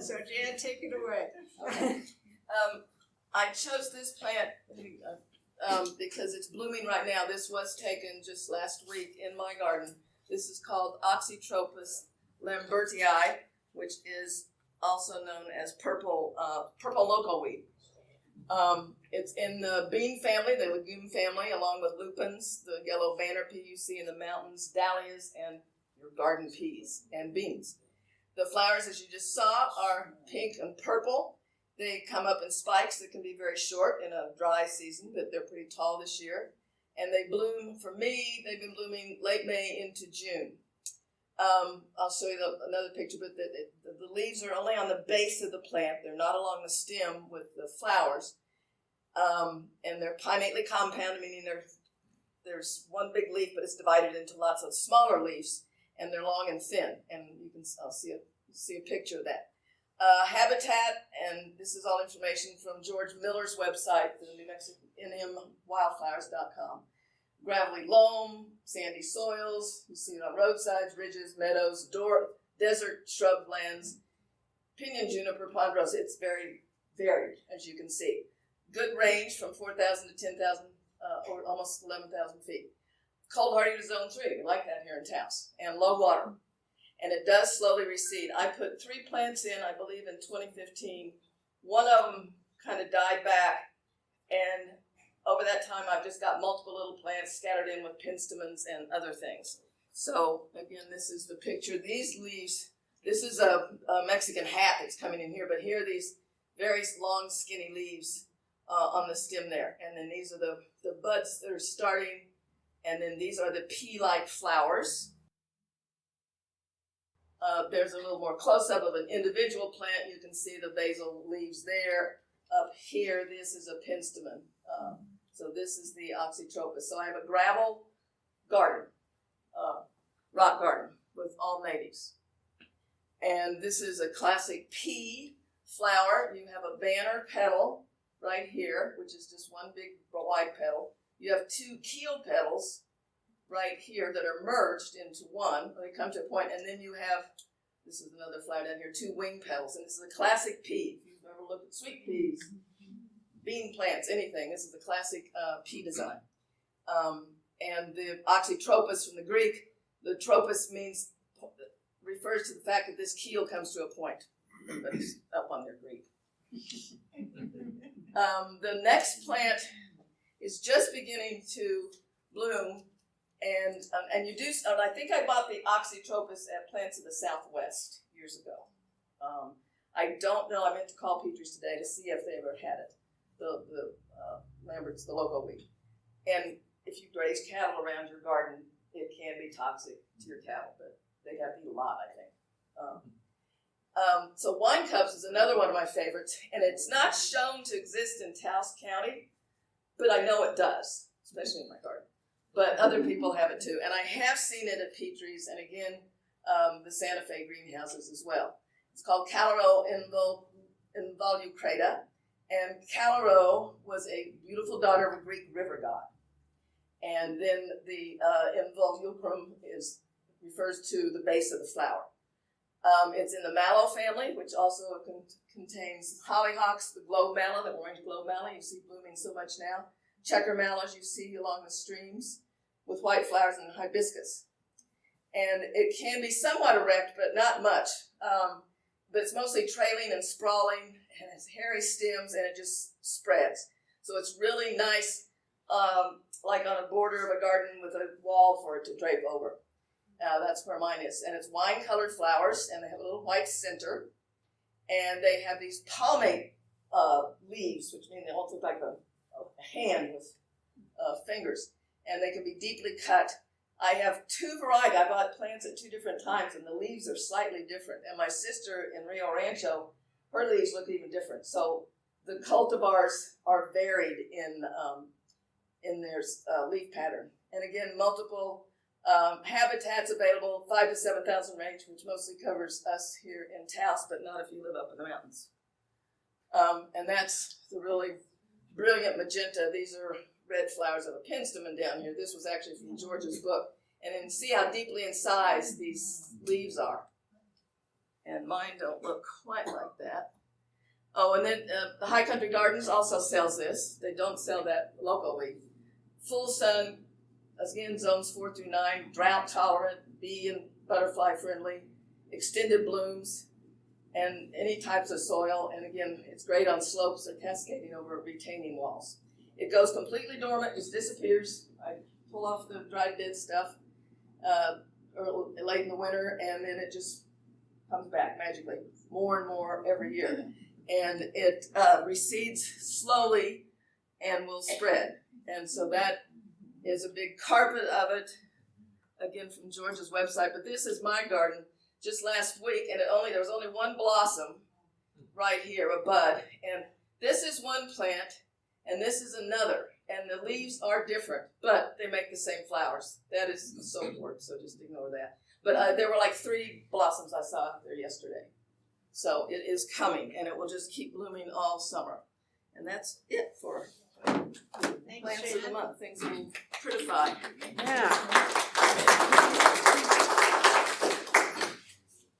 So Jan, take it away. Okay. I chose this plant because it's blooming right now. This was taken just last week in my garden. This is called Oxytropis lambertii, which is also known as purple locoweed. It's in the bean family, the legume family, along with lupins, the yellow banner pea you see in the mountains, dahlias, and your garden peas and beans. The flowers, as you just saw, are pink and purple. They come up in spikes that can be very short in a dry season, but they're pretty tall this year. And they bloom, for me, they've been blooming late May into June. I'll show you another picture, but the leaves are only on the base of the plant. They're not along the stem with the flowers. And they're pinnately compounded, meaning there's one big leaf, but it's divided into lots of smaller leaves, and they're long and thin. And I'll see a picture of that. Habitat, and this is all information from George Miller's website, the New Mexico NMWildflowers.com. Gravelly loam, sandy soils, you see it on roadsides, ridges, meadows, desert shrub lands, pinyon, juniper, ponderosa. It's very varied, as you can see. Good range from 4,000 to 10,000, or almost 11,000 feet. Cold hardy to zone 3, we like that here in Taos, and low water. And it does slowly recede. I put 3 plants in, I believe, in 2015. One of them kind of died back, and over that time I've just got multiple little plants scattered in with penstemons and other things. So again, this is the picture. These leaves, this is a Mexican hat that's coming in here, but here are these very long skinny leaves on the stem there. And then these are the buds that are starting, and then these are the pea-like flowers. There's a little more close-up of an individual plant. You can see the basal leaves there. Up here, this is a penstemon. So this is the Oxytropis. So I have a gravel garden, rock garden with all natives. And this is a classic pea flower. You have a banner petal right here, which is just one big wide petal. You have 2 keel petals right here that are merged into one. They come to a point, and then you have, this is another flower down here, 2 wing petals. And this is a classic pea. If you've ever looked at sweet peas, bean plants, anything, this is the classic pea design. And the Oxytropis from the Greek, the tropis refers to the fact that this keel comes to a point. But it's up on their Greek. The next plant is just beginning to bloom, and you do. I think I bought the Oxytropis at Plants of the Southwest years ago. I don't know. I meant to call Petrie's today to see if they ever had it. The Lambert's, the Locoweed. And if you graze cattle around your garden, it can be toxic to your cattle, but they have to eat a lot, I think. So Winecups is another one of my favorites, and it's not shown to exist in Taos County, but I know it does, especially in my garden. But other people have it too, and I have seen it at Petrie's, and again, the Santa Fe greenhouses as well. It's called Callirhoe involucrata, and Callirhoe was a beautiful daughter of a Greek river god. And then the involucrum refers to the base of the flower. It's in the mallow family, which also contains hollyhocks, the globe mallow, the orange globe mallow you see blooming so much now, checker mallows you see along the streams with white flowers, and hibiscus. And it can be somewhat erect, but not much. But it's mostly trailing and sprawling, and it's hairy stems, and it just spreads. So it's really nice, like on a border of a garden with a wall for it to drape over. That's where mine is. And it's wine-colored flowers, and they have a little white center. And they have these palmate leaves, which mean they all look like a hand with fingers. And they can be deeply cut. I have 2 varieties. I bought plants at 2 different times, and the leaves are slightly different. And my sister in Rio Rancho, her leaves look even different. So the cultivars are varied in their leaf pattern. And again, multiple habitats available, 5,000 to 7,000 range, which mostly covers us here in Taos, but not if you live up in the mountains. And that's the really brilliant magenta. These are red flowers of a penstemon down here. This was actually from George's book. And then see how deeply incised these leaves are. and mine don't look quite like that. Oh, and then the High Country Gardens also sells this. They don't sell that Locoweed. Full sun, again, zones 4 through 9, drought tolerant, bee and butterfly friendly, extended blooms, and any types of soil. And again, it's great on slopes or cascading over retaining walls. It goes completely dormant, just disappears. I pull off the dried dead stuff late in the winter, and then it just comes back magically, more and more every year. And it recedes slowly and will spread. And so that is a big carpet of it, again from George's website. But this is my garden just last week, and there was only one blossom right here, a bud. And this is one plant, and this is another. And the leaves are different, but they make the same flowers. That is soapwort, so just ignore that. But there were like 3 blossoms I saw there yesterday. So it is coming, and it will just keep blooming all summer. And that's it for plants of the month, things will prettify. Yeah.